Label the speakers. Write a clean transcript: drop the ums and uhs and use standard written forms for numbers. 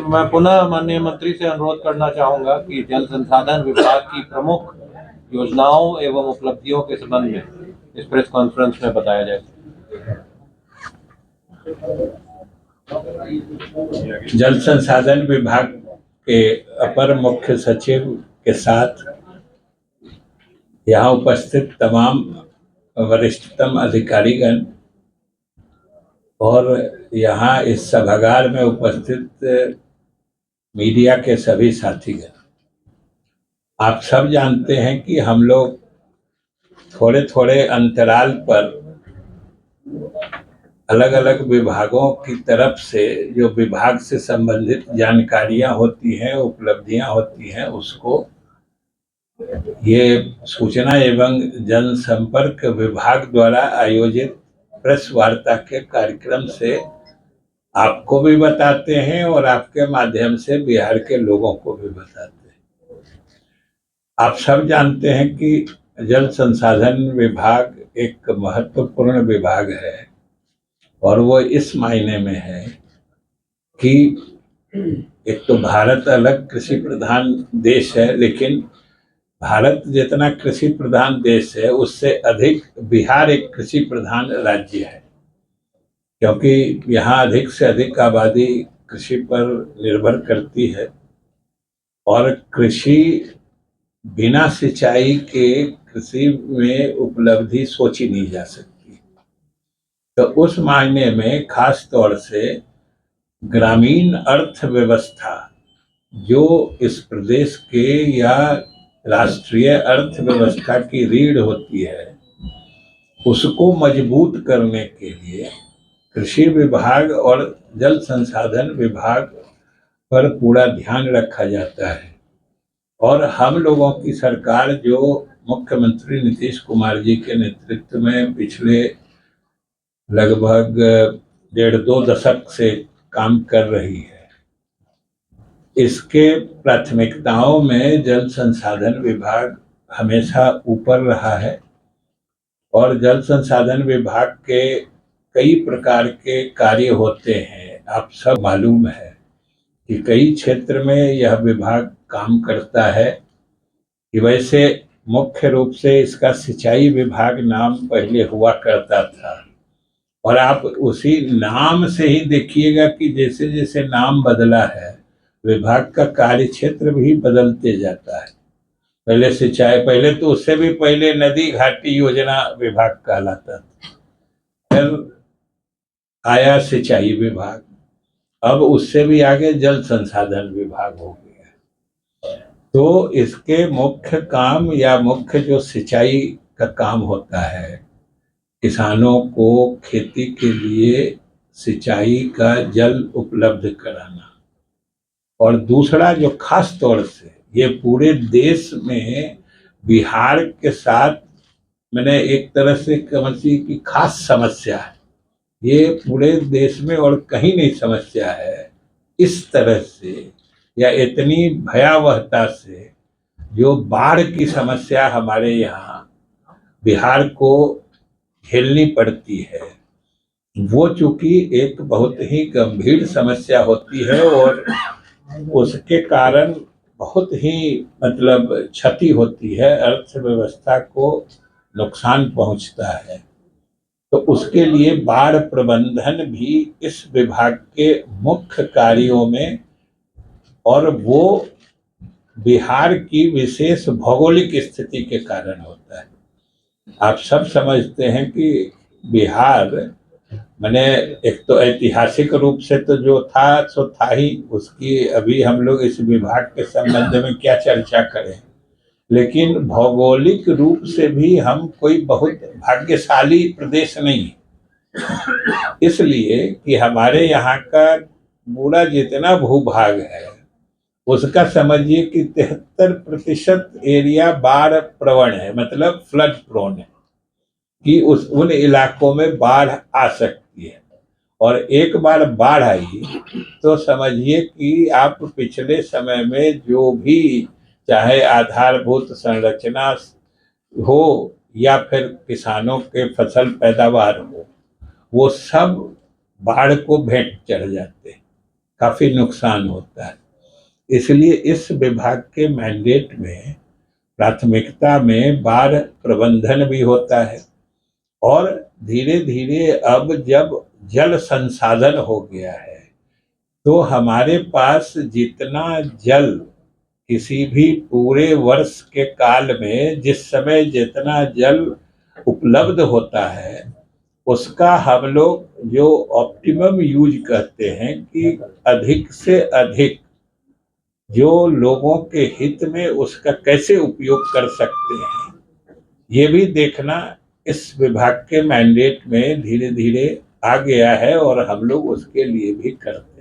Speaker 1: मैं पुनः माननीय मंत्री से अनुरोध करना चाहूंगा कि जल संसाधन विभाग की प्रमुख योजनाओं एवं उपलब्धियों के संबंध में इस प्रेस कॉन्फ्रेंस में बताया जाए।
Speaker 2: जल संसाधन विभाग के अपर मुख्य सचिव के साथ यहाँ उपस्थित तमाम वरिष्ठतम अधिकारीगण और यहाँ इस सभागार में उपस्थित मीडिया के सभी साथीगण, आप सब जानते हैं कि हम लोग थोड़े थोड़े अंतराल पर अलग अलग विभागों की तरफ से जो विभाग से संबंधित जानकारियां होती हैं, उपलब्धियां होती हैं, उसको ये सूचना एवं जनसंपर्क विभाग द्वारा आयोजित प्रेस वार्ता के कार्यक्रम से आपको भी बताते हैं और आपके माध्यम से बिहार के लोगों को भी बताते हैं। आप सब जानते हैं कि जल संसाधन विभाग एक महत्वपूर्ण विभाग है और वो इस मायने में है कि एक तो भारत अलग कृषि प्रधान देश है, लेकिन भारत जितना कृषि प्रधान देश है उससे अधिक बिहार एक कृषि प्रधान राज्य है, क्योंकि यहाँ अधिक से अधिक आबादी कृषि पर निर्भर करती है और कृषि बिना सिंचाई के कृषि में उपलब्धि सोची नहीं जा सकती। तो उस मायने में खास तौर से ग्रामीण अर्थव्यवस्था जो इस प्रदेश के या राष्ट्रीय अर्थव्यवस्था की रीढ़ होती है, उसको मजबूत करने के लिए कृषि विभाग और जल संसाधन विभाग पर पूरा ध्यान रखा जाता है। और हम लोगों की सरकार जो मुख्यमंत्री नीतीश कुमार जी के नेतृत्व में पिछले लगभग 1.5-2 दशक से काम कर रही है, इसके प्राथमिकताओं में जल संसाधन विभाग हमेशा ऊपर रहा है और जल संसाधन विभाग के कई प्रकार के कार्य होते हैं। आप सब मालूम है कि कई क्षेत्र में यह विभाग काम करता है कि वैसे मुख्य रूप से इसका सिंचाई विभाग नाम पहले हुआ करता था और आप उसी नाम से ही देखिएगा कि जैसे जैसे नाम बदला है विभाग का कार्य क्षेत्र भी बदलते जाता है। पहले सिंचाई, पहले तो उससे भी पहले नदी घाटी योजना विभाग कहलाता था, फिर आया सिंचाई विभाग, अब उससे भी आगे जल संसाधन विभाग हो गया। तो इसके मुख्य काम या मुख्य जो सिंचाई का काम होता है, किसानों को खेती के लिए सिंचाई का जल उपलब्ध कराना, और दूसरा जो खास तौर से ये पूरे देश में बिहार के साथ मैंने एक तरह से समझिए कि खास समस्या है, ये पूरे देश में और कहीं नहीं समस्या है इस तरह से या इतनी भयावहता से जो बाढ़ की समस्या हमारे यहाँ बिहार को झेलनी पड़ती है। वो चूंकि एक बहुत ही गंभीर समस्या होती है और उसके कारण बहुत ही मतलब क्षति होती है, अर्थव्यवस्था को नुकसान पहुंचता है। तो उसके लिए बाढ़ प्रबंधन भी इस विभाग के मुख्य कार्यों में, और वो बिहार की विशेष भौगोलिक स्थिति के कारण होता है। आप सब समझते हैं कि बिहार मैंने एक तो ऐतिहासिक रूप से तो जो था सो था ही, उसकी अभी हम लोग इस विभाग के संबंध में क्या चर्चा करें, लेकिन भौगोलिक रूप से भी हम कोई बहुत भाग्यशाली प्रदेश नहीं, इसलिए कि हमारे यहाँ का पूरा जितना भूभाग है उसका समझिए कि 73% एरिया बाढ़ प्रवण है, मतलब फ्लड प्रोन है, कि उन इलाकों में बाढ़ आ सकती है। और एक बार बाढ़ आई तो समझिए कि आप पिछले समय में जो भी चाहे आधारभूत संरचना हो या फिर किसानों के फसल पैदावार हो, वो सब बाढ़ को भेंट चढ़ जाते हैं। काफी नुकसान होता है। इसलिए इस विभाग के मैंडेट में प्राथमिकता में बाढ़ प्रबंधन भी होता है, और धीरे धीरे अब जब जल संसाधन हो गया है तो हमारे पास जितना जल किसी भी पूरे वर्ष के काल में जिस समय जितना जल उपलब्ध होता है उसका हम लोग जो ऑप्टिमम यूज कहते हैं कि अधिक से अधिक जो लोगों के हित में उसका कैसे उपयोग कर सकते हैं, ये भी देखना इस विभाग के मैंडेट में धीरे धीरे आ गया है और हम लोग उसके लिए भी करते हैं।